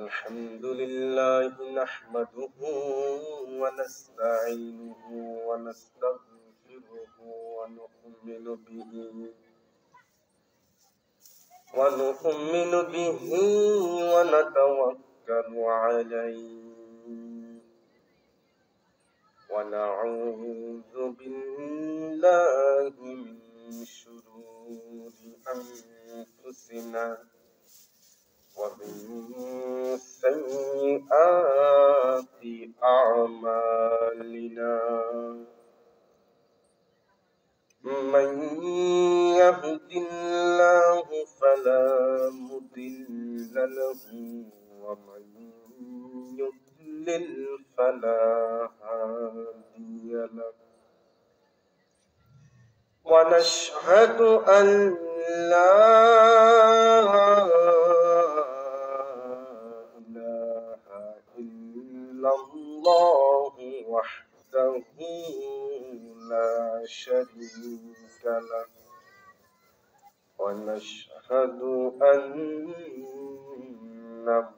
الحمد لله نحمده ونستعينه ونستغفره ونؤمن به ونتوكل عليه ونعوذ بالله من شرور أنفسنا ومن سيئات أعمالنا من يهد الله فلا مضل له ومن يضلل فلا هادي له ونشهد أن لا إله إلا الله وحده لا شريك له ونشهد أن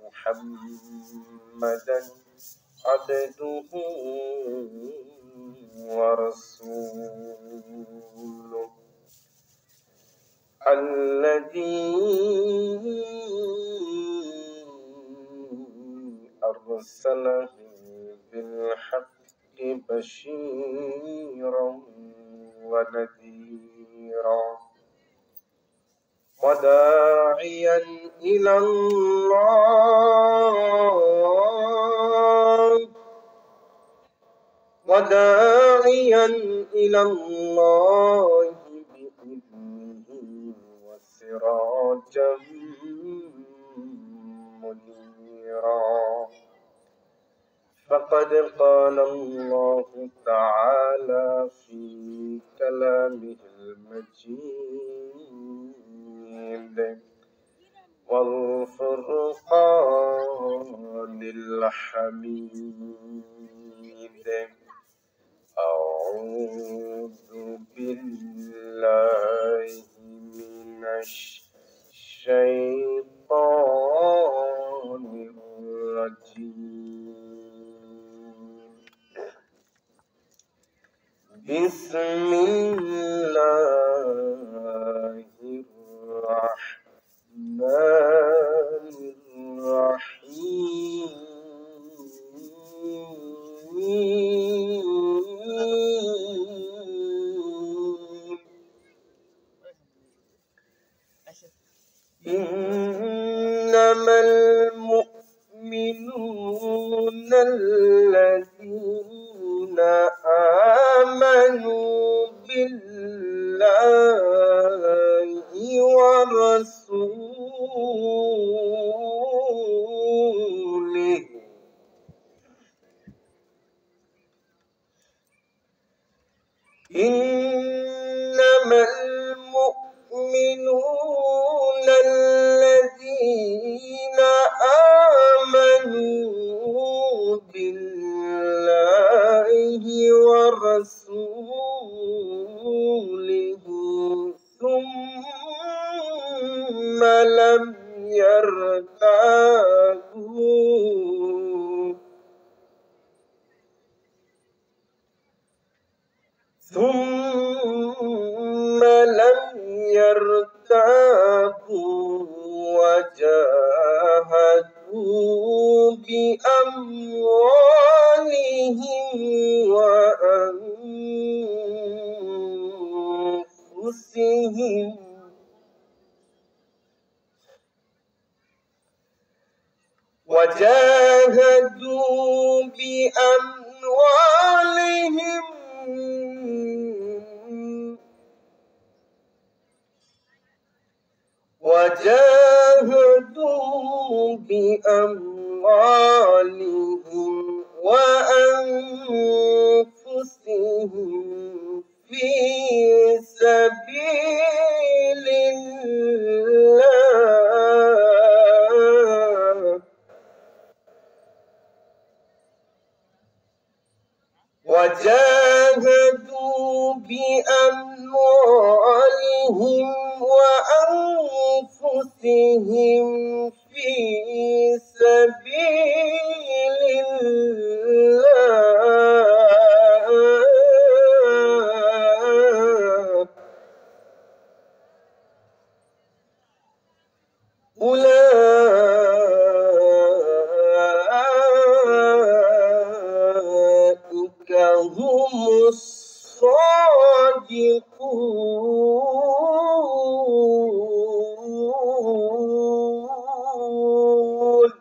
محمدا عبده ورسوله الذي أرسله بالحق بشيرا ونذيرا وداعيا إلى الله بإذنه وسراجا منيرا فقد قال الله تعالى في كلامه المجيد والفرقان الحميد أعوذ بالله من الشيطان الرجيم بسم الله الرحمن الرحيم إنما المؤمنون الذين آمنوا بالله ورسوله إنما المؤمنون الذين آمنوا بالله ورسوله ثم لم يرتابوا وجاهدوا بأموالهم وأنفسهم وأنفسهم في سبيل الله وجاهدوا بأموالهم وأنفسهم في سبيل أولئك هم الصادقون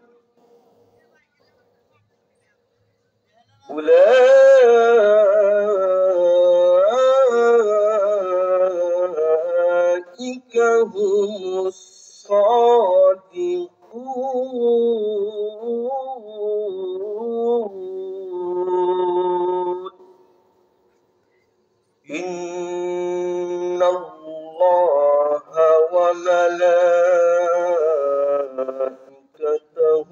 أولئك هم الصادقون إن الله وملائكته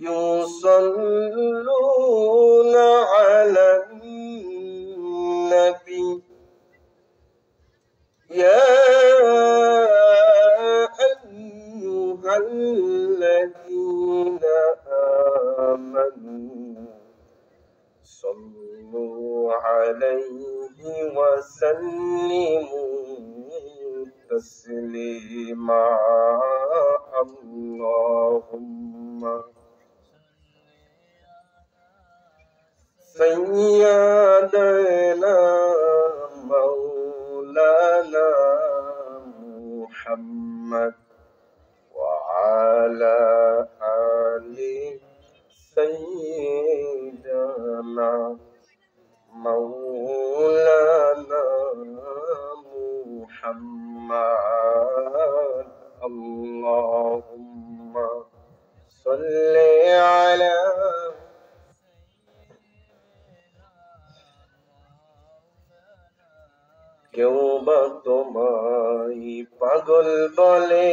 يصلون على النبي يا أيها الذين آمنوا صلوا عليه وسلموا تسليما اللهم سيدنا مولانا محمد وعلى آل سيدنا مولانا محمد اللهم صل على কেউ বা তোমায় পাগল বলে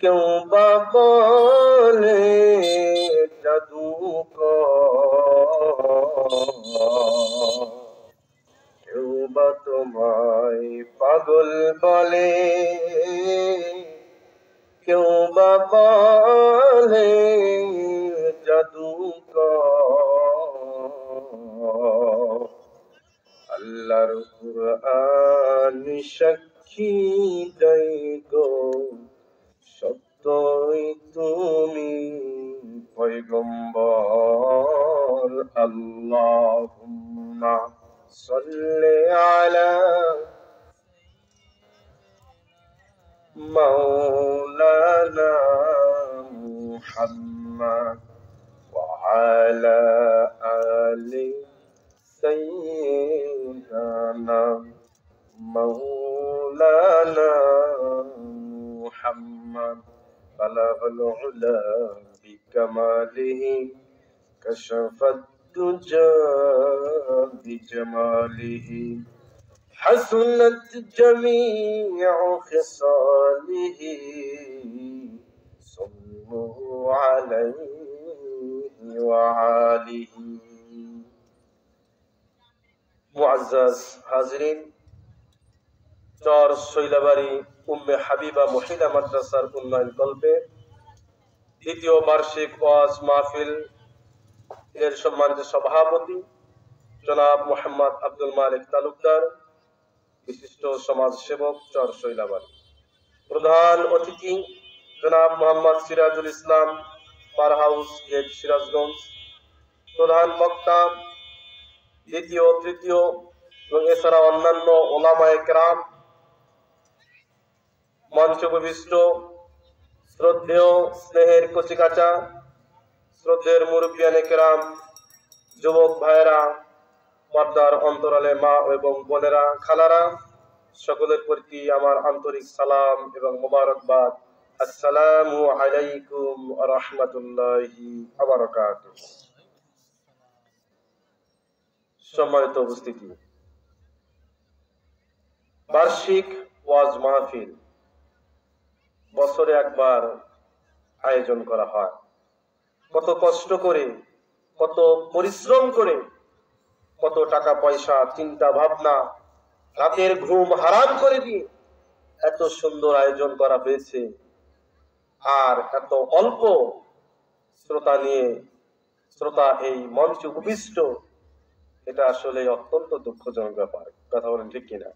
কেউ বা বলে জাদুকর কেউ বা তোমায় পাগল বলে কেউ বা বলে জাদুকর আল্লাহর কুরআন সাক্ষী দেয় গো সত্যই তুমি পয়গম্বর আল্লাহুম্মা সাল্লি আলা মাওলানা মুহাম্মদ ওয়া আলা আলি سيدنا مولانا محمد بلغ العلا بكماله كشف الدجى بجماله حسنت جميع خصاله صلوا عليه وآله মুআজ্জাজ হাজরিন চর শৈলাবাড়ি উম্মে হাবিবা মহিলা মাদ্রাসার উন্নয়ন কল্পে দ্বিতীয় বার্ষিক ওয়াজ মাহফিল এর সম্মানিত সভাপতি জনাব মোহাম্মদ আব্দুল মালিক তালুকদার বিশিষ্ট সমাজ সেবক চর শৈলাবাড়ি প্রধান অতিথি জনাব মোহাম্মদ সিরাজুল ইসলাম পার হাউস গেট সিরাজগঞ্জ প্রধান বক্তা দ্বিতীয় তৃতীয় এবং এছাড়া অন্যান্য ওলামায়ে কেরাম মঞ্চ উপবিষ্ট শ্রদ্ধেয় স্নেহের কচিকাঁচা শ্রদ্ধের মুরব্বিয়ানে কেরাম যুবক ভাইয়েরা পর্দার অন্তরালে মা এবং বোনেরা খালারা সকলের প্রতি আমার আন্তরিক সালাম এবং মোবারকবাদ আসসালামু আলাইকুম ওয়া রাহমাতুল্লাহি ওয়া বারাকাতুহু সম্মানিত উপস্থিতি বার্ষিক ওয়াজ মাহফিল বছরে একবার আয়োজন করা হয় কত কষ্ট করে কত পরিশ্রম করে কত টাকা পয়সা চিন্তা ভাবনা রাতের ঘুম হারাম করে দিয়ে এত সুন্দর আয়োজন করা হয়েছে আর এত অল্প শ্রোতা নিয়ে শ্রোতা এই মঞ্চে উপবিষ্ট এটা আসলে অত্যন্ত দুঃখজনক ব্যাপার কথা বলেন ঠিক কিনা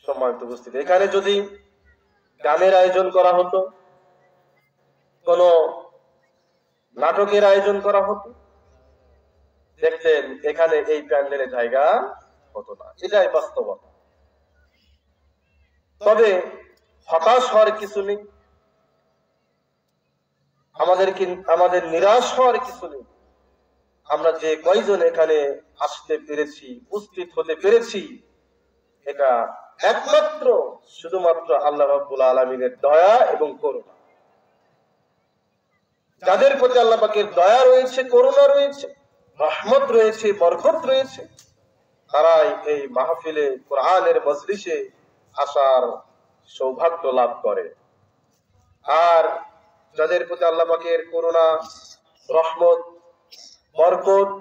সম্মানিত উপস্থিতি, এখানে যদি গানের আয়োজন করা হতো, কোন নাটকের আয়োজন করা হতো, দেখতেন এখানে এই প্যান্ডেলের জায়গা হতো না। এটাই বাস্তবতা। তবে হতাশ হওয়ার কিছু নেই, আমাদের নিরাশ হওয়ার কিছু নেই। আমরা যে কয়জন এখানে আসতে পেরেছি, উপস্থিত হতে পেরেছি, এটা একমাত্র শুধুমাত্র আল্লাহ রাব্বুল আলামিনের দয়া এবং করুণা। যাদের প্রতি আল্লাহ পাকের দয়া রয়েছে, করুণা রয়েছে, রহমত রয়েছে, বরকত রয়েছে, তারাই এই মাহফিলে কোরআনের মজলিসে আসার সৌভাগ্য লাভ করে। আর যাদের প্রতি আল্লাহ পাকের করুণা, রহমত, বরকত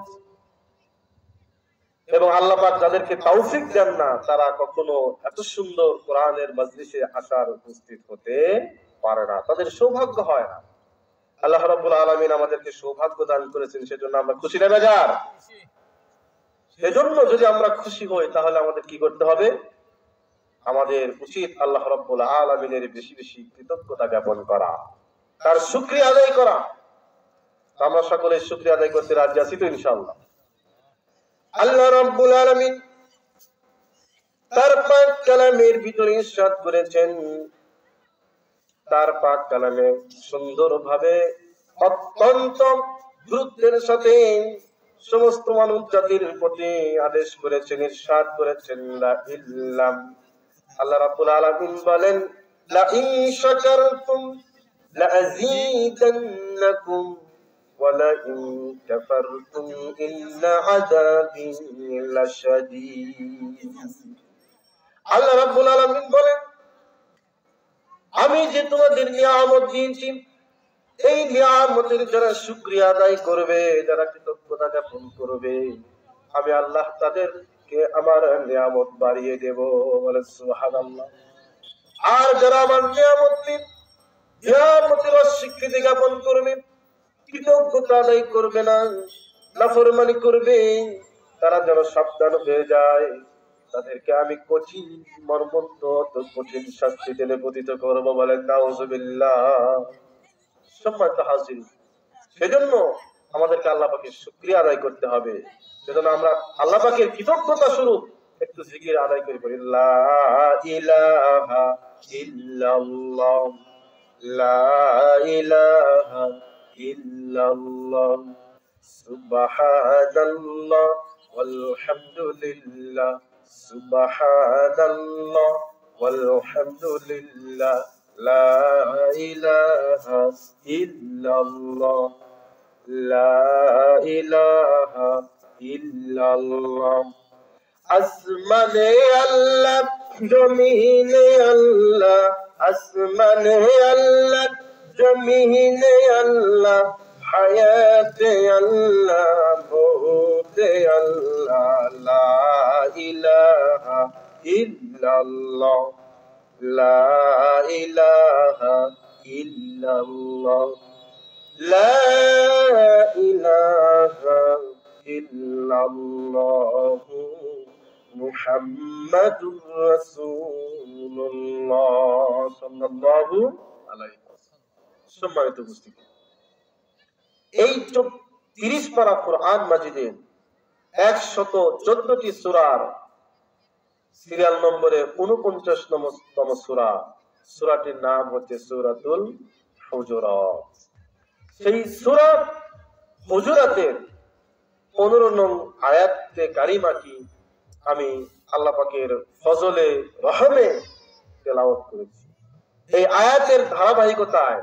এবং আল্লাহ পাক যাদেরকে তৌফিক দেন না, তারা কখনো এত সুন্দর কোরআনের মজলিসে আসার উপস্থিত হতে পারে না, তাদের সৌভাগ্য হয় না। আল্লাহ রাব্বুল আলামিন আমাদেরকে সৌভাগ্য দান করেছেন, সেজন্য আমরা খুশি না বেজার? সেজন্য যদি আমরা খুশি হই, তাহলে আমাদের কি করতে হবে? আমাদের উচিত আল্লাহ রাব্বুল আলামিনের বেশি বেশি কৃতজ্ঞতা জ্ঞাপন করা, তার শুকরিয়া আদায় করা। আমরা সকলে শুকরিয়া আদায় করতে রাজি আছি তো ইনশাআল্লাহ? আল্লাহ রাব্বুল আলামিন তার পাক কালামের ভিতরে ইরশাদ করেছেন, তার পাক কালামে সুন্দরভাবে অত্যন্ত গুরুত্বের সাথে সমস্ত মানব জাতির প্রতি আদেশ করেছেন, ইরশাদ করেছেন, লা ইল্লাম। আল্লাহ রাব্বুল আলামিন বলেন, লা ইন শাকারতুম লা আযীদান্নাকুম ওয়া লা ইন কাফারতুম ইন্না আযাবি লাশাদীদ। আল্লাহ রাব্বুল আলামিন বলেন, আমি যে তোমাদের নিয়ামত দিয়েছি, এই নিয়ামতের যারা শুকরিয়া আদায় করবে, যারা কৃতজ্ঞতা জ্ঞাপন করবে, আমি আল্লাহ তাদেরকে আমার নিয়ামত বাড়িয়ে দেব। বলে সুবহানাল্লাহ। আর যারা আমার নিয়ামতের অস্বীকৃতি জ্ঞাপন করবে, কৃতজ্ঞতা আদায় করবে না, নাফরমানি করবে, তারা যেন সাবধান হয়ে যায়, তাদেরকে আমি কঠিন মর্মন্তুদ কঠিন শাস্তি দিলে পতিত করবো। বলেন নাউযুবিল্লাহ। সম্মানিত হাজির, সেজন্য আমাদেরকে আল্লাহ পাকের শুকরিয়া আদায় করতে হবে। সেজন্য আমরা আল্লাহ পাকের কৃতজ্ঞতা স্বরূপ একটু জিকির আদায় করি, লা ইলাহা ইল্লাল্লাহ, লা ইলাহা ইল্লাল্লাহ, সুবহানাল্লাহ ওয়ালহামদুলিল্লাহ, সুবহানাল্লাহ ওয়ালহামদুলিল্লাহ, লা ইলাহা ইল্লাল্লাহ, লা ইলাহা ইল্লাল্লাহ। আসমানে আল্লাহ, জমিনে আল্লাহ, আসমানে আল্লাহ, জমিনে আল্লাহ, হায়াতে আল্লাহ, মৌতে আল্লাহ, লা ইলাহা ইল্লাল্লাহ, লা ইলাহা ইল্লাল্লাহ, লা ইলাহা ইল্লাল্লাহ, মুহাম্মাদুর রাসূলুল্লাহ সাল্লাল্লাহু আলাইহি ওয়াসাল্লাম। সম্মানিত উপস্থিতি, এই 30 পারা কোরআন মাজিদের 114টি সূরার সিরিয়াল নম্বরে 49তম সূরা, সূরাটির নাম হচ্ছে সূরাতুল হুজুরাত। সেই সূরা হুজুরাতের 15 নং আয়াতে কারিমাটি আমি আল্লাহ পাকের ফজলে রহমে তেলাওয়াত করেছি। এই আয়াতের ধারাবাহিকতায়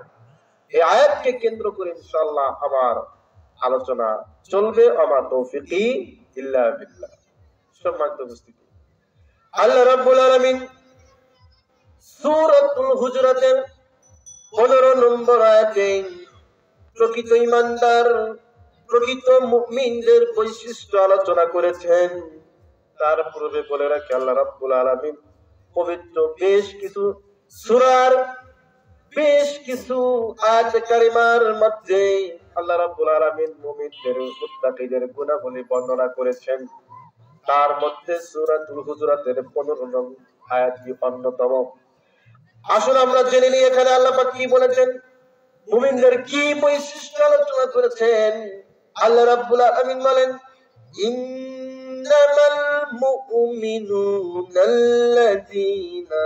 এই আয়াতকে কেন্দ্র করে ইনশাআল্লাহ আমার আলোচনা চলবে। আমার তৌফিকি ইল্লা বিল্লাহ। সম্মানিত উপস্থিতি, আল্লাহ রাব্বুল আলামিন সূরাতুল হুজুরাতের 15 নম্বর আয়াতে প্রকৃত ঈমানদার, প্রকৃত মুমিনদের বৈশিষ্ট্য আলোচনা করেছেন। তার পূর্বে বলে রাখি, আল্লাহ রাব্বুল আলামিন পবিত্র বেশ কিছু সূরার বেশ কিছু আয়াত কারিমার মধ্যে আল্লাহ রাব্বুল আলামিন মুমিনদের মুত্তাকিদের গুণাবলী বর্ণনা করেছেন। তার মধ্যে সূরাতুল হুজুরাতের 15 নং আয়াতটি অন্যতম। আসুন আমরা জেনে নিই এখানে আল্লাহ পাক কি বলেছেন, মুমিনদের কি বৈশিষ্ট্য আলোচনা করেছেন। আল্লাহ রাব্বুল আলামিন বলেন, ইন্নামাল মুমিনুনাল্লাযীনা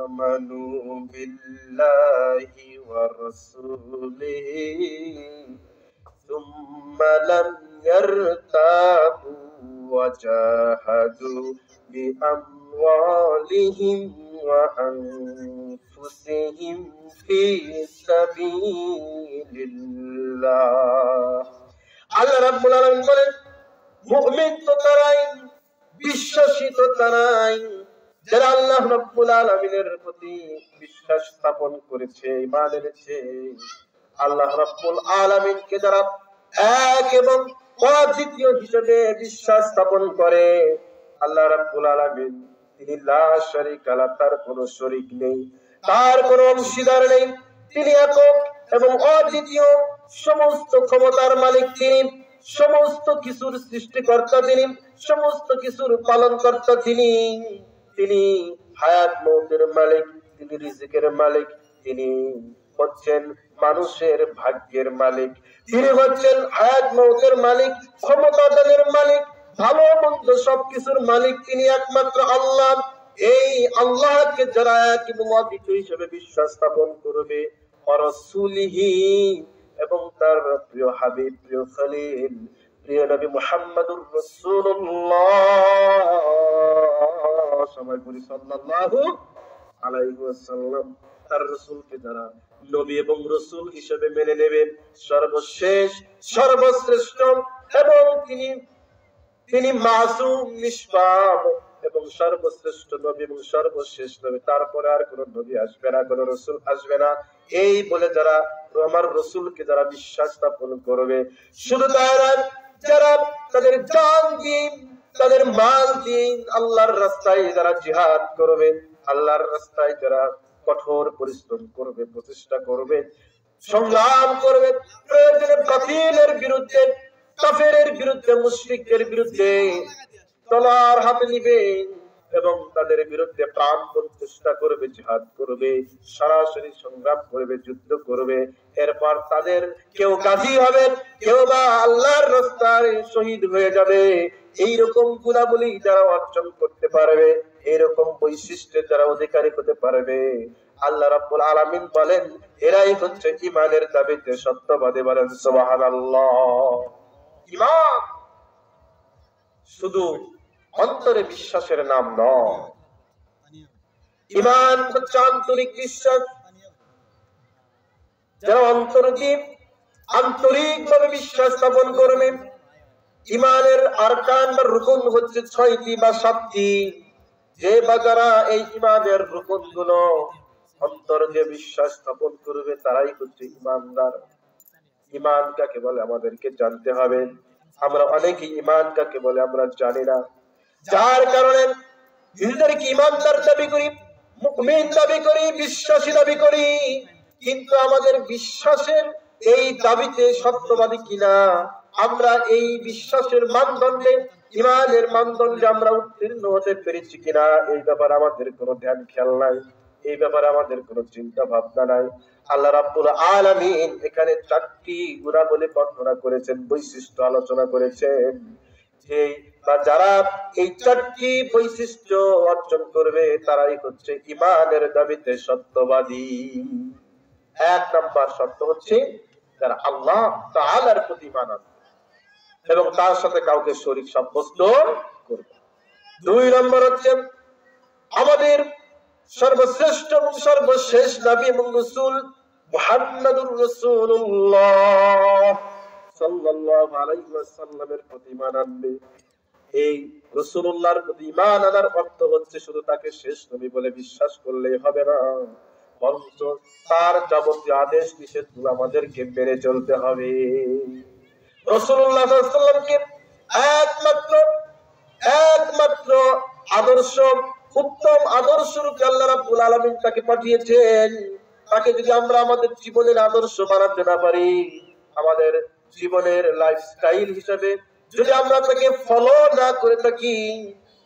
আমানু বিল্লাহি ওয়া রাসূলিহি সুম্মা লাম ইয়ারতাবু ওয়া জাহাদু বিআমওয়ালিহিম ওয়া আনফুসিহিম ফি সাবিলিল্লাহ। আল্লাহ রাব্বুল আলামিন বলেন, মুমিন তো তারাই, বিশ্বাসী তো তারাই যারা আল্লাহ রাব্বুল আলামিনের প্রতি বিশ্বাস স্থাপন করেছে, ঈমান এনেছে। আল্লাহ রাব্বুল আলামিনকে যারা এক এবং অদ্বিতীয় হিসেবে বিশ্বাস স্থাপন করে, আল্লাহ রাব্বুল আলামিন তিনি লা শারীকা লাহু, তার কোনো শরীক নেই, তার কোনো অংশীদার নেই, তিনি একক এবং অদ্বিতীয়, সমস্ত ক্ষমতার মালিক তিনি, সমস্ত কিছুর সৃষ্টিকর্তা তিনি, সমস্ত কিছুর পালনকর্তা তিনি। তিনি হায়াত মওতের মালিক, তিনি রিজিকের মালিক, তিনি হচ্ছেন মানুষের ভাগ্যের মালিক, তিনি হচ্ছেন হায়াত মওতের মালিক, ক্ষমতা দানের মালিক, ভালো মন্দ সবকিছুর মালিক তিনি একমাত্র আল্লাহ। এই আল্লাহকে যারা এক এবং অদ্বিতীয় হিসেবে বিশ্বাস স্থাপন করবে, রাসূলিহি এবং তার প্রিয় হাবিব, প্রিয় খলিল, প্রিয় নবী মুহাম্মদুর রাসূলুল্লাহ সবাই বলি সাল্লাল্লাহু আলাইহি ওয়াসাল্লাম, তার রাসূলকে যারা নবী এবং রাসূল হিসেবে মেনে নেবেন, সর্বশেষ সর্বশ্রেষ্ঠ এবং তিনি মাসুম নিষ্পাপ এবং সর্বশ্রেষ্ঠ নবী এবং সর্বশেষ নবী, তারপরে আর কোন নবী আসবে না, কোন রাসূল আসবে না। এই বলে যারা আমার রাসূলকে যারা বিশ্বাস স্থাপন করবে, শুধু তারা যারা তাদের জান দিয়ে, তাদের মাল দিয়ে আল্লাহর রাস্তায় যারা জিহাদ করবে, আল্লাহর রাস্তায় যারা কঠোর পরিশ্রম করবে, প্রচেষ্টা করবে, সংগ্রাম করবে, প্রয়োজনে বাতিলের বিরুদ্ধে, কাফেরের বিরুদ্ধে, মুশরিকদের বিরুদ্ধে তলোয়ার হাতে নিবে এবং তাদের বিরুদ্ধে প্রাণপণ চেষ্টা করবে, জিহাদ করবে, সরাসরি সংগ্রাম করবে, যুদ্ধ করবে। এরপর তাদের কেউ গাজী হবে, কেউ বা আল্লাহর রাস্তায় শহীদ হয়ে যাবে। এইরকম গুণাবলী যারা অর্জন করতে পারবে, এইরকম বৈশিষ্ট্যের যারা অধিকারী হতে পারবে, আল্লাহ রাব্বুল আলামিন বলেন এরাই হচ্ছে ঈমানের দাবিতে সত্যবাদী। বলেন সুবহানাল্লাহ। ঈমান শুধু অন্তরে বিশ্বাসের নাম নয়, ঈমান হচ্ছে আন্তরিক বিশ্বাস। যারা অন্তর দিয়ে আন্তরিকভাবে বিশ্বাস স্থাপন করবে, ঈমানের আরকান বা রুকন হচ্ছে 6টি বা 7টি। যে বা যারা এই ঈমানের রুকন গুলো অন্তর দিয়ে বিশ্বাস স্থাপন করবে, তারাই হচ্ছে ঈমানদার। ঈমান কাকে বলে আমাদেরকে জানতে হবে। আমরা অনেকে ঈমান কাকে বলে আমরা জানি না, যার কারণে নিজেদেরকে ঈমানদার দাবি করি, মুমিন দাবি করি, বিশ্বাসী দাবি করি, কিন্তু আমাদের বিশ্বাসের এই দাবিতে সত্যবাদী কিনা, আমরা এই বিশ্বাসের মানদণ্ডে, ঈমানের মানদণ্ডে আমরা উত্তীর্ণ হতে পেরেছি কিনা, এই ব্যাপারে আমাদের কোনো ধ্যান খেয়াল নাই, এই ব্যাপারে আমাদের কোনো চিন্তা ভাবনা নাই। আল্লাহ রাব্বুল আলামিন এখানে 4টি গুণাবলী বর্ণনা করেছেন, বৈশিষ্ট্য আলোচনা করেছেন, যে বা যারা এই 4টি বৈশিষ্ট্য অর্জন করবে তারাই হচ্ছে ঈমানের দাবিতে সত্যবাদী। 1 নাম্বার শর্ত হচ্ছে যারা আল্লাহ তাআলার প্রতি ঈমান আনবে এবং তার সাথে কাউকে শরীক সাব্যস্ত করবে। 2 নম্বর হচ্ছে আমাদের সর্বশ্রেষ্ঠ এবং সর্বশেষ নবী এবং রাসূল মুহাম্মদুর রাসূলুল্লাহ সাল্লাল্লাহু আলাইহি ওয়াসাল্লামের প্রতি ঈমান আনবে। এই রাসূলুল্লাহর প্রতি ঈমান আনার অর্থ হচ্ছে শুধু তাকে শেষ নবী বলে বিশ্বাস করলেই হবে না, বরঞ্চ তার যাবতীয় আদেশ নিষেধগুলো আমাদেরকে মেনে চলতে হবে। রাসূলুল্লাহ সাল্লাল্লাহু আলাইহি ওয়াসাল্লামকে একমাত্র আদর্শ, উত্তম আদর্শ রূপে আল্লাহ রাব্বুল আলামিন তাকে পাঠিয়েছেন। তাকে যদি আমরা আমাদের জীবনের আদর্শ বানাতে না পারি, আমাদের জীবনের লাইফস্টাইল হিসেবে, যদি আমরা তাকে ফলো না করে থাকি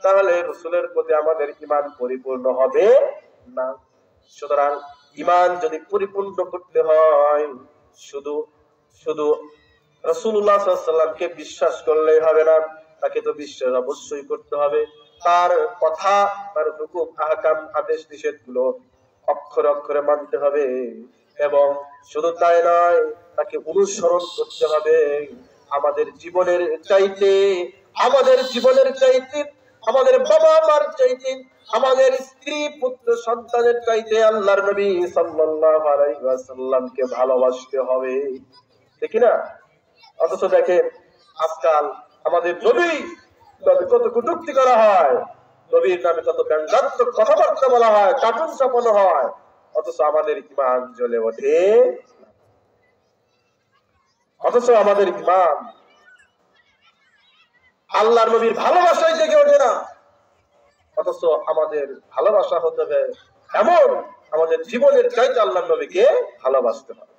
তাহলে রাসূলের প্রতি আমাদের ঈমান পরিপূর্ণ হবে না। সুতরাং ঈমান যদি পরিপূর্ণ করতে হয় শুধু শুধু রাসূলুল্লাহ সাল্লাল্লাহু আলাইহি ওয়াসাল্লামকে বিশ্বাস করলেই হবে না, তাকে তো বিশ্বাস অবশ্যই করতে হবে। তার কথা, তার হুকুম, আহকাম, আদেশ নিষেধগুলো অক্ষরে অক্ষরে মানতে হবে এবং শুধু তাই নয়, তাকে অনুসরণ করতে হবে। আমাদের জীবনের চাইতে, আমাদের জীবনের চাইতে, আমাদের বাবা মার চাইতে, আমাদের স্ত্রী পুত্র সন্তানের চাইতে আল্লাহর নবী সাল্লাল্লাহু আলাইহি ওয়াসাল্লামকে ভালোবাসতে হবে, ঠিক না? অথচ দেখেন আজকাল আমাদের নবী কত কটূক্তি করা হয়, নবীর নামে কত ব্যঙ্গাত্মক কথাবার্তা বলা হয়, কার্টুন ছাপানো হয়, অথচ আমাদের ঈমান জ্বলে ওঠে, অথচ আমাদের ঈমান আল্লাহর নবীর ভালোবাসায় জেগে ওঠে না। অথচ আমাদের ভালোবাসা হতে হবে এমন, আমাদের জীবনের চাইতে আল্লাহর নবীকে ভালোবাসতে হবে।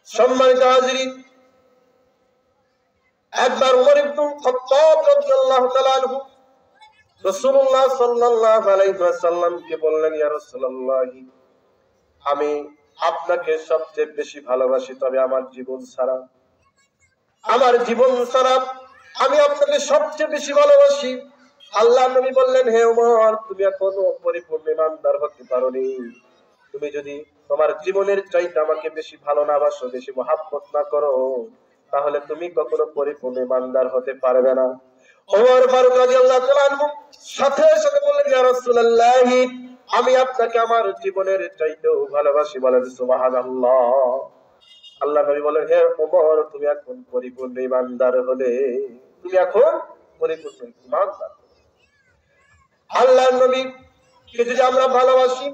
সম্মানিত হাজিরিন, একবার উমর ইবনুল খাত্তাব রাদিয়াল্লাহু তাআলা আনহু রাসূলুল্লাহ সাল্লাল্লাহু আলাইহি ওয়াসাল্লামকে বললেন, ইয়া রাসূলুল্লাহ, আমি আপনাকে সবচেয়ে বেশি ভালোবাসি, তবে আমার জীবন ছাড়া আমি আপনাকে সবচেয়ে বেশি ভালোবাসি। আল্লাহর নবী বললেন, হে ওমর, তুমি এখনো পরিপূর্ণ ঈমানদার হতে পারোনি। তুমি যদি তোমার জীবনের চাইতে আমাকে বেশি ভালো না বাসো, বেশি মহব্বত না করো, তাহলে তুমি কখনো পরিপূর্ণ ঈমানদার হতে পারবে না। ওমর ফারুক রাদিয়াল্লাহু তাআলা আনহু সাথে সাথে বললেন, ইয়া রাসূলুল্লাহ, আমি আপনাকে আমার জীবনের চাইতেও ভালোবাসি। বলেন সুবহানাল্লাহ। আল্লাহ নবী বলেন, হে ওমর, তুমি এখন পরিপূর্ণ ঈমানদার হলে, তুমি এখন পরিপূর্ণ ঈমানদার। আল্লাহর নবীকে যদি আমরা ভালোবাসি,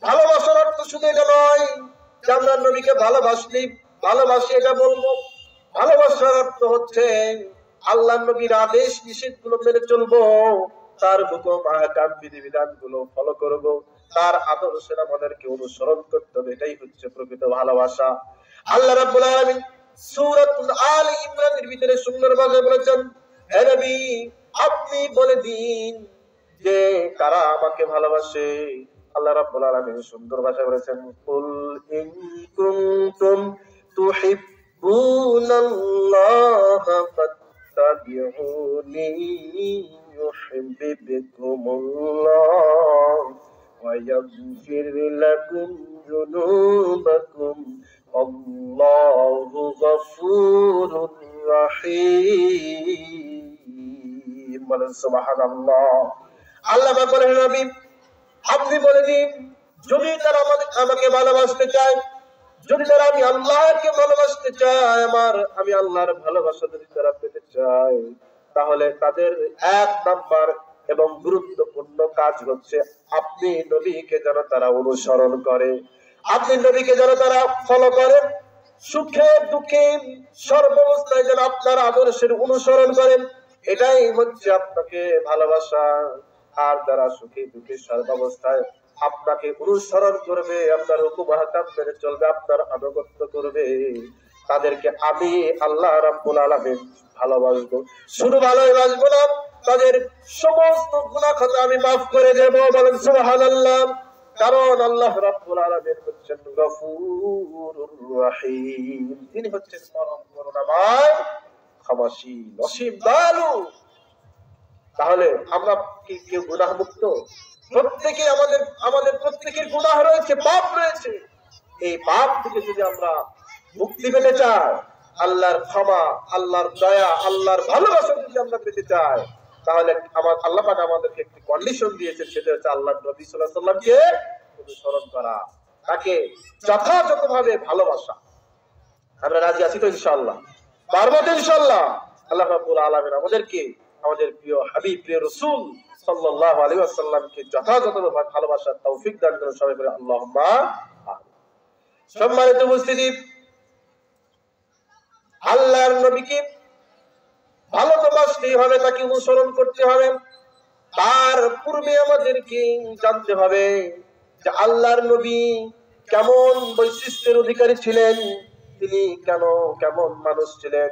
ভালোবাসার অর্থ শুধু এটা নয় যে আমরা নবীকে ভালোবাসি এটা বলবো। ভালোবাসার অর্থ হচ্ছে আল্লাহর নবীর আদেশ নিষেধগুলো মেনে চলবো, তার হুকুম আহকাম বিধিবিধান গুলো ফলো করব, তার আদর্শের আমাদেরকে অনুসরণ করতে হবে। এটাই হচ্ছে প্রকৃত ভালোবাসা। আল্লাহ রাব্বুল আলামিন সূরাতুল আল ইমরানের ভিতরে সুন্দরভাবে বলেছেন, হে নবী, আপনি বলে দিন যে কারা আমাকে ভালোবাসে। আল্লাহ রাব্বুল আলামিন সুন্দর ভাষায় বলেছেন, কুল ইন কুনতুম তুহিব্বুনাল্লাহা ফাত্তাবিউনি ইউহিব্বুকুমুল্লাহ ওয়া ইয়াগফির লাকুম যুনুবাকুম আল্লাহু গফুরুর রহিম। বলেন সুবহানাল্লাহ। আল্লাহ বলেন, নবী আপনি বলে দিন, যদি তারা আমাকে ভালোবাসতে চায়, যদি তারা আমি আল্লাহকে ভালোবাসতে চায়, আমি আল্লাহর ভালোবাসা যদি তারা পেতে চায়, তাহলে তাদের এক নাম্বার এবং গুরুত্বপূর্ণ কাজ হচ্ছে আপনি নবীকে যেন তারা অনুসরণ করে, আপনি নবীকে যেন তারা ফলো করে, সুখে দুঃখে সর্বাবস্থায় যেন আপনার আদর্শের অনুসরণ করেন। এটাই হচ্ছে আপনাকে ভালোবাসা। আর যারা সুখে দুঃখে সর্বাবস্থায় আপনাকে অনুসরণ করবে, আপনার হুকুম আহকাম মেনে চলবে, আপনার আনুগত্য করবে, তাদেরকে আমি আল্লাহ রাব্বুল আলামিন ভালোবাসবো। শুধু ভালোবাসবো না, তাদের সমস্ত গুনাহ খাতা আমি মাফ করে দেব। বলেন সুবহানাল্লাহ। কারণ আল্লাহ রাব্বুল আলামিন হচ্ছেন গফুরুর রহিম, তিনি হচ্ছেন পরম করুণাময়, ক্ষমাশীল, অসীম দয়ালু। তাহলে আমরা কি কেউ গুনাহ মুক্ত? প্রত্যেকে আমাদের প্রত্যেকের গুনাহ রয়েছে, পাপ রয়েছে। এই পাপ থেকে যদি আমরা মুক্তি পেতে চাই, আল্লাহর ক্ষমা, আল্লাহর দয়া, আল্লাহর ভালোবাসা যদি আমরা পেতে চাই, তাহলে আল্লাহ পাক আমাদেরকে একটি কন্ডিশন দিয়েছেন, সেটা হচ্ছে আল্লাহর নবী সাল্লাল্লাহু আলাইহি ওয়াসাল্লামকে অনুসরণ করা, তাকে যথাযথভাবে ভালোবাসা। আমরা রাজি আছি তো ইনশাআল্লাহ? পারবো তো ইনশাআল্লাহ? আল্লাহ রাব্বুল আলামিন আমাদেরকে আমাদের প্রিয় হাবিব, প্রিয় রাসূল সাল্লাল্লাহু আলাইহি ওয়াসাল্লামকে যথাযথভাবে ভালোবাসার তৌফিক দান করুন। সবাই বলে আল্লাহুম্মা আমিন। সম্মানিত উপস্থিতি, আল্লাহর নবীকে ভালোবাসতে হবে, তাকে অনুসরণ করতে হবে। তার পূর্বে আমাদেরকে জানতে হবে যে আল্লাহর নবী কেমন বৈশিষ্ট্যের অধিকারী ছিলেন, তিনি কেমন মানুষ ছিলেন।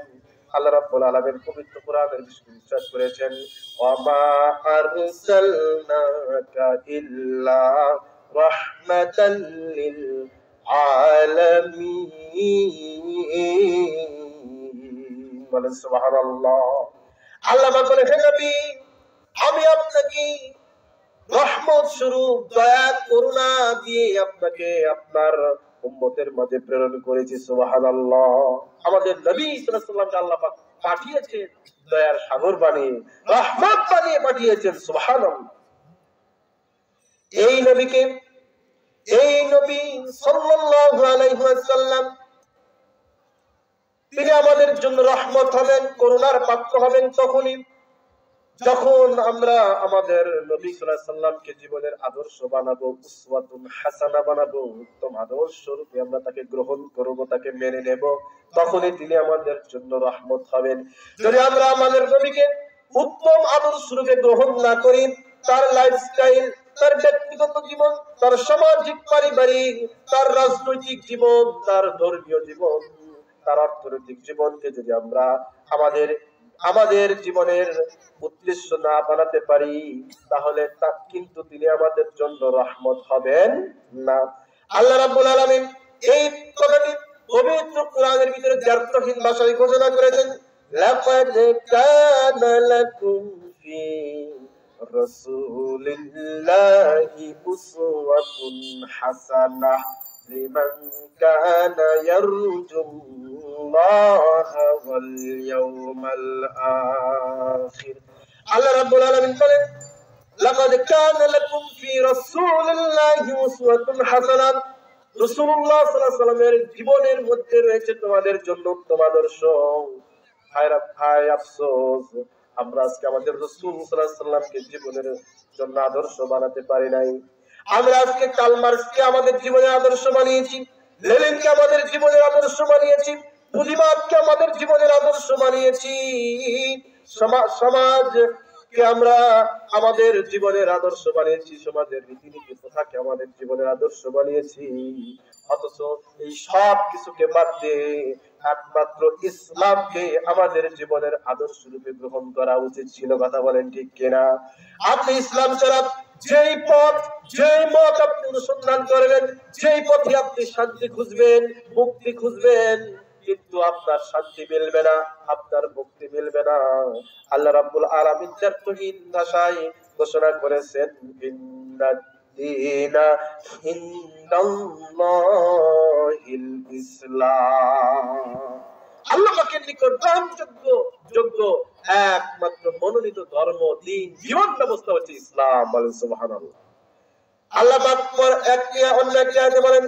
আল্লাহ রাব্বুল আলামিন পবিত্র কোরআনের বিষয়ে ইরশাদ করেছেন, ওয়া মা আরসালনাকা ইল্লা রাহমাতাল লিল আলামিন। বলেন সুবহানাল্লাহ। আল্লাহ পাক বলেন, হে নবী, আমি আপনাকে রহমত স্বরূপ দয়া করুণা দিয়ে আপনাকে আপনার উম্মতের মাঝে প্রেরণ করেছি। সুবহানাল্লাহ। আমাদের নবী সাল্লাল্লাহু আলাইহি ওয়াসাল্লামকে আল্লাহ পাক পাঠিয়েছেন দয়ার সাগর বানিয়ে, রহমত বানিয়ে পাঠিয়েছেন। সুবহানাল্লাহ। এই নবী সাল্লাল্লাহু আলাইহি ওয়াসাল্লাম তিনি আমাদের জন্য রহমত হবেন, করুণার পাত্র হবেন তখনই যখন আমরা আমাদের নবী সাল্লাল্লাহু আলাইহি ওয়াসাল্লামকে জীবনের আদর্শ বানাবো, উসওয়াতুন হাসানা বানাবো, উত্তম আদর্শ রূপে আমরা তাকে গ্রহণ করব, তাকে মেনে নেব, তখনই তিনি আমাদের জন্য রহমত হবেন। যদি আমরা আমাদের নবীকে উত্তম আদর্শ রূপে গ্রহণ না করি, তার লাইফস্টাইল, তার ব্যক্তিগত জীবন, তার সামাজিক পারিবারিক, তার রাজনৈতিক জীবন, তার ধর্মীয় জীবন, তার অর্থনৈতিক জীবনকে যদি আমরা আমাদের জীবনের উদ্দেশ্য না বানাতে পারি, তাহলে তা কিন্তু তিনি আমাদের জন্য রহমত হবেন না। আল্লাহ রাব্বুল আলামিন এই কথাটি পবিত্র কোরআনের ভিতরে দ্ব্যর্থহীন ভাষায় ঘোষণা করেছেন, লাকাদ কানা লাকুম ফি রাসূলিল্লাহি উসওয়াতুন হাসানাহ লিমান কানা ইয়ারজুল্লাহা ওয়াল ইয়াউমাল আখির। আল্লাহ রাব্বুল আলামিন বলেন, লাকাদ কানা লাকুম ফি রাসূলিল্লাহি উসওয়াতুন হাসানাহ, রাসূলুল্লাহ সাল্লাল্লাহু আলাইহি ওয়াসাল্লামের জীবনের মধ্যে রয়েছে তোমাদের জন্য উত্তম আদর্শ। হায় আফসোস, আমরা আজকে আমাদের রাসূল সাল্লাল্লাহু আলাইহি ওয়াসাল্লামকে জীবনের জন্য আদর্শ বানাতে পারি নাই। আমরা আজকে কার্ল মার্কসকে আমাদের জীবনের আদর্শ বানিয়েছি, লেনিনকে আমাদের জীবনের আদর্শ বানিয়েছি, পুঁজিবাদকে আমাদের জীবনের আদর্শ বানিয়েছি, সমাজকে আমরা আমাদের জীবনের আদর্শ বানিয়েছি, সমাজের রীতিনীতি প্রথাকে আমাদের জীবনের আদর্শ বানিয়েছি। অথচ এই সব কিছুকে বাদ দিয়ে একমাত্র ইসলামকে আমাদের জীবনের আদর্শ রূপে গ্রহণ করা উচিত ছিল। কথা বলেন ঠিক কিনা? আপনি ইসলাম ছাড়া যেই মত আপনি অনুসন্ধান করবেন, যেই পথে আপনি শান্তি খুঁজবেন, মুক্তি খুঁজবেন, কিন্তু আপনার শান্তি মিলবে না, আপনার মুক্তি মিলবে না। আল্লাহ রাব্বুল আলামিন দ্ব্যর্থহীন ভাষায় ঘোষণা করেছেন, ইন্নাদ-দীনা ইনদাল্লাহিল ইসলাম। আল্লাহ পাকের নিকট যোগ্য একমাত্র মনোনীত ধর্ম, দ্বীন, জীবন ব্যবস্থা হচ্ছে ইসলাম। বলেন সুবহানাল্লাহ। আল্লাহ পাক অন্য একটি আয়াতে বলেন,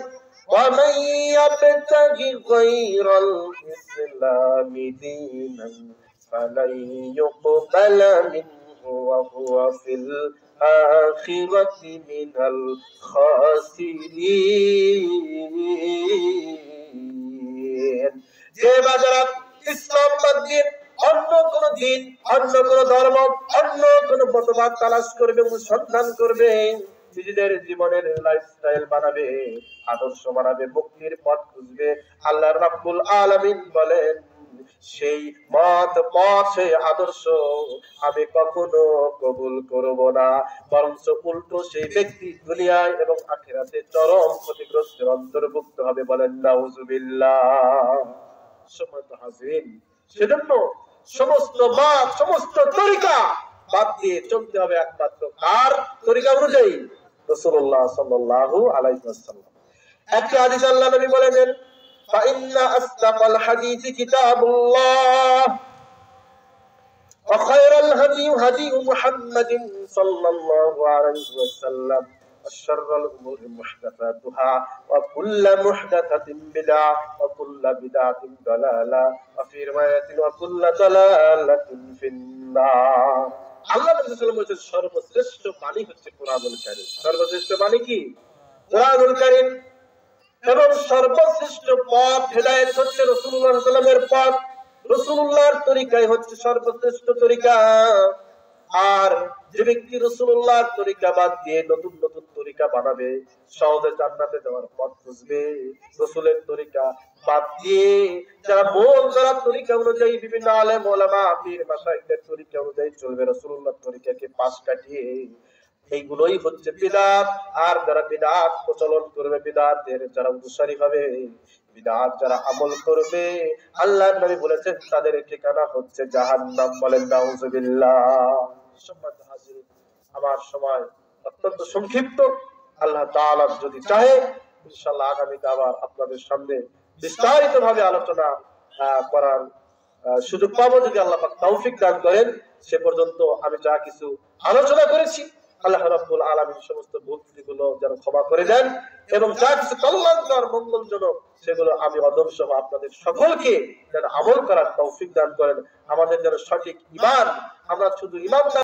ওয়া মান ইয়াবতাগি গায়রাল ইসলামি দীনান ফালান ইউকবালা মিনহু ওয়া হুয়া ফিল আখিরাতি মিনাল খাসিরিন। যে বাজারা ইসলাম বাদ দিয়ে অন্য কোন দিন, অন্য কোন ধর্ম, অন্য কোন মতবাদ তালাশ করবে, অনুসন্ধান করবে, নিজেদের জীবনের লাইফস্টাইল বানাবে, আদর্শ বানাবে, মুক্তির পথ খুঁজবে, আল্লাহ রাব্বুল আলামিন বলেন, সেই সেই আদর্শ আমি কখনো কবুল করব না, বরঞ্চ উল্টো সেই ব্যক্তি দুনিয়ায় এবং আখিরাতে চরম ক্ষতিগ্রস্তের অন্তর্ভুক্ত হবে। বলেন নাউযুবিল্লাহ। সম্মানিত হাজিরিন, সেজন্য সমস্ত তরিকা বাদ দিয়ে চলতে হবে একমাত্র কার তরিকা অনুযায়ী? রাসূলুল্লাহ সাল্লাল্লাহু আলাইহি ওয়াসাল্লাম। একটি হাদিস আল্লাহ নবী বলেন, ফাইন্না আসদাকাল হাদিসি কিতাবুল্লাহ ওয়া খায়রাল হাদী হাদী মুহাম্মাদিন সাল্লাল্লাহু আলাইহি ওয়াসাল্লাম ওয়া শাররাল উমুরি মুহদাসাতুহা ওয়া কুল্লু মুহদাসাতিন বিদআহ ওয়া কুল্লু বিদআতিন দালালাহ ওয়া ফি রিওয়ায়াতিন ওয়া কুল্লু দালালাতিন ফিন-নার। আল্লাহ নবী সাল্লাল্লাহু আলাইহি ওয়াসাল্লাম সর্বশ্রেষ্ঠ বাণী হচ্ছে কোরআনুল কারীম। সর্বশ্রেষ্ঠ বাণী কি? কোরআনুল কারীম। এবং সর্বশ্রেষ্ঠ পথ হেদায়েত হচ্ছে রাসূলুল্লাহ সাল্লাল্লাহু আলাইহি ওয়াসাল্লামের পথ। রাসূলুল্লাহর তরিকাই হচ্ছে সর্বশ্রেষ্ঠ তরিকা। আর যে ব্যক্তি রাসূলুল্লাহর তরিকা বাদ দিয়ে নতুন নতুন তরিকা বানাবে, সহজে জান্নাতে যাওয়ার পথ খুঁজবে, রাসূলের তরিকা বাদ দিয়ে যারা মূল যারা তরিকা অনুযায়ী বিভিন্ন আলেম ওলামা পীর মাশায়েখদের তরিকা অনুযায়ী চলবে, রাসূলুল্লাহর তরিকাকে পাশ কাটিয়ে, এইগুলোই হচ্ছে বিদআত। আর যারা বিদআত প্রচলন করবে, বিদআতের যারা অনুসারী হবে, বিদআত যারা আমল করবে, আল্লাহর নবী বলেছেন তাদের ঠিকানা হচ্ছে জাহান্নাম। বলেন নাউযুবিল্লাহ। সম্মানিত হাজিরিন, আমার সময় অত্যন্ত সংক্ষিপ্ত। আল্লাহ তাআলা যদি চাহে ইনশাআল্লাহ আগামীতে আবার আপনাদের সামনে বিস্তারিতভাবে আলোচনা করার সুযোগ পাবো, যদি আল্লাহ পাক তৌফিক দান করেন। সে পর্যন্ত আমি যা কিছু আলোচনা করেছি আল্লাহ রাব্বুল আলামিন সমস্ত ভুল ত্রুটিগুলো যেন ক্ষমা করে দেন, এবং যা কিছু কল্যাণকর মঙ্গলজনক সেগুলো আমি অদম সহ আপনাদের সকলকে যেন আমল করার তৌফিক দান করেন। আমাদের যেন সঠিক ঈমান, আমরা শুধু ঈমান